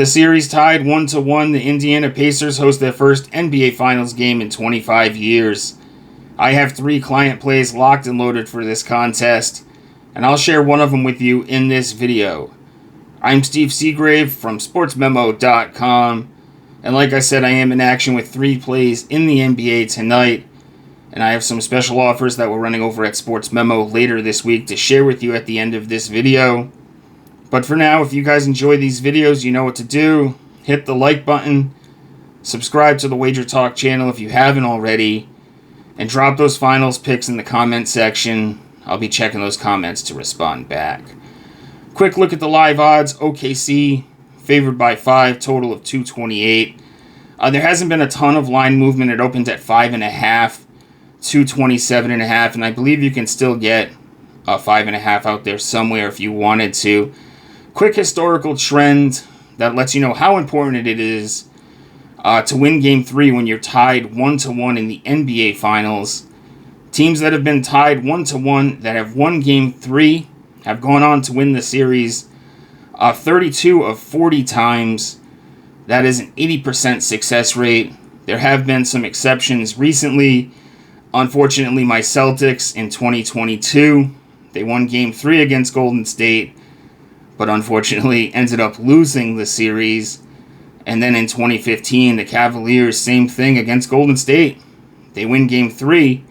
the series tied 1-1, the Indiana Pacers host their first NBA Finals game in 25 years. I have 3 client plays locked and loaded for this contest, and I'll share one of them with you in this video. I'm Steve Seagrave from SportsMemo.com, and like I said, I am in action with 3 plays in the NBA tonight, and I have some special offers that we're running over at Sports Memo later this week to share with you at the end of this video. But for now, if you guys enjoy these videos, you know what to do. Hit the like button, subscribe to the WagerTalk channel if you haven't already, and drop those finals picks in the comment section. I'll be checking those comments to respond back. Quick look at the live odds. OKC favored by 5, total of 228. There hasn't been a ton of line movement. It opened at 5.5, 227.5, and I believe you can still get a 5.5 out there somewhere if you wanted to. Quick historical trend that lets you know how important it is to win Game 3 when you're tied 1-1 in the NBA Finals. Teams that have been tied 1-1 that have won Game 3 have gone on to win the series 32 of 40 times. That is an 80% success rate. There have been some exceptions recently. Unfortunately, my Celtics in 2022, they won Game 3 against Golden State, but unfortunately ended up losing the series. And then in 2015, the Cavaliers, same thing against Golden State. They win Game 3,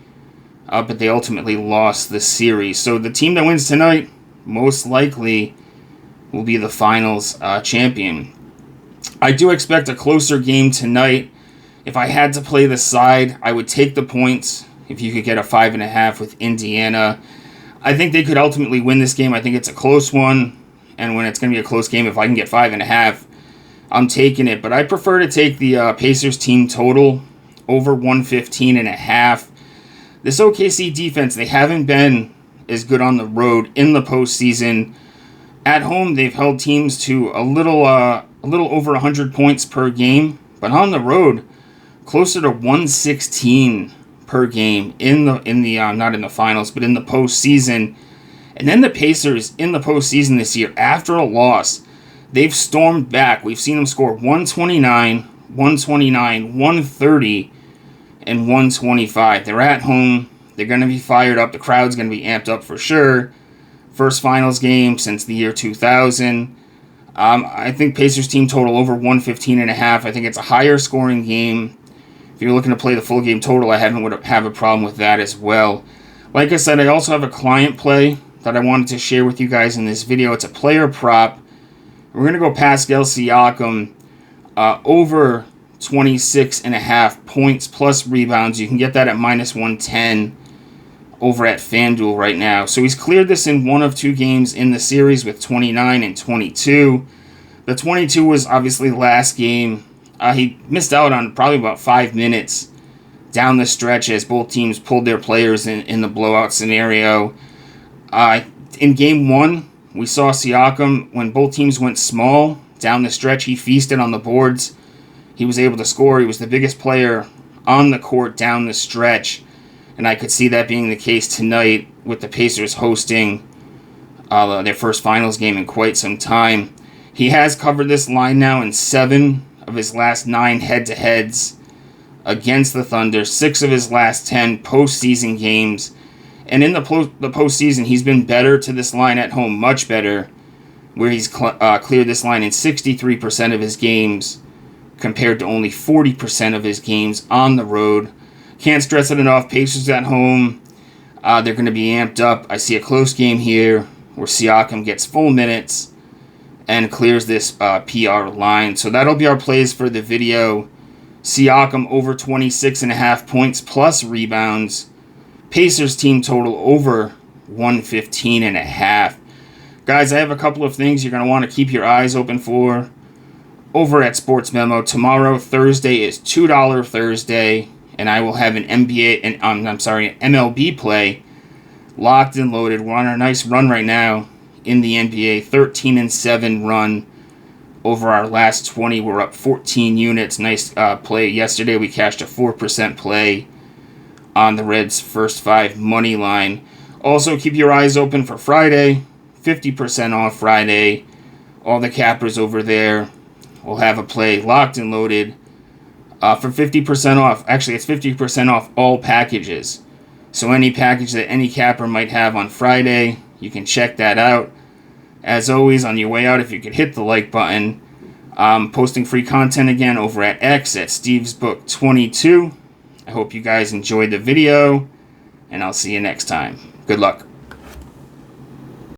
but they ultimately lost the series. So the team that wins tonight most likely will be the finals champion. I do expect a closer game tonight. If I had to play the side, I would take the points if you could get a 5.5 with Indiana. I think they could ultimately win this game. I think it's a close one. And when it's going to be a close game, if I can get 5.5, I'm taking it. But I prefer to take the Pacers team total over 115.5. This OKC defense, they haven't been as good on the road in the postseason. At home, they've held teams to a little over 100 points per game. But on the road, closer to 116 per game in the not in the finals, but in the postseason. And then the Pacers in the postseason this year, after a loss, they've stormed back. We've seen them score 129, 130, and 125. They're at home. They're going to be fired up. The crowd's going to be amped up for sure. First finals game since the year 2000. I think Pacers team total over 115.5. I think it's a higher scoring game. If you're looking to play the full game total, I would have a problem with that as well. Like I said, I also have a client play that I wanted to share with you guys in this video. It's a player prop. We're going to go Pascal Siakam over 26.5 points plus rebounds. You can get that at minus 110 over at FanDuel right now. So he's cleared this in one of 2 games in the series with 29 and 22. The 22 was obviously the last game. He missed out on probably about 5 minutes down the stretch as both teams pulled their players in the blowout scenario. In Game 1, we saw Siakam, when both teams went small down the stretch, he feasted on the boards. He was able to score. He was the biggest player on the court down the stretch. And I could see that being the case tonight with the Pacers hosting their first finals game in quite some time. He has covered this line now in 7 of his last 9 head-to-heads against the Thunder, 6 of his last 10 postseason games. And in the postseason, he's been better to this line at home, much better, where he's cleared this line in 63% of his games compared to only 40% of his games on the road. Can't stress it enough. Pacers at home, they're going to be amped up. I see a close game here where Siakam gets full minutes and clears this PR line. So that'll be our plays for the video. Siakam over 26.5 points plus rebounds. Pacers team total over 115.5. Guys, I have a couple of things you're going to want to keep your eyes open for over at Sports Memo. Tomorrow, Thursday, is $2 Thursday, and I will have an MLB play locked and loaded. We're on a nice run right now in the NBA, 13-7 run over our last 20. We're up 14 units. Nice play. Yesterday, we cashed a 4% play on the Reds' first 5 money line. Also, keep your eyes open for Friday. 50% off Friday. All the cappers over there will have a play locked and loaded for 50% off. Actually, it's 50% off all packages. So any package that any capper might have on Friday, you can check that out. As always, on your way out, if you could hit the like button. Posting free content again over at X at Steve's Book 22. I hope you guys enjoyed the video, and I'll see you next time. Good luck.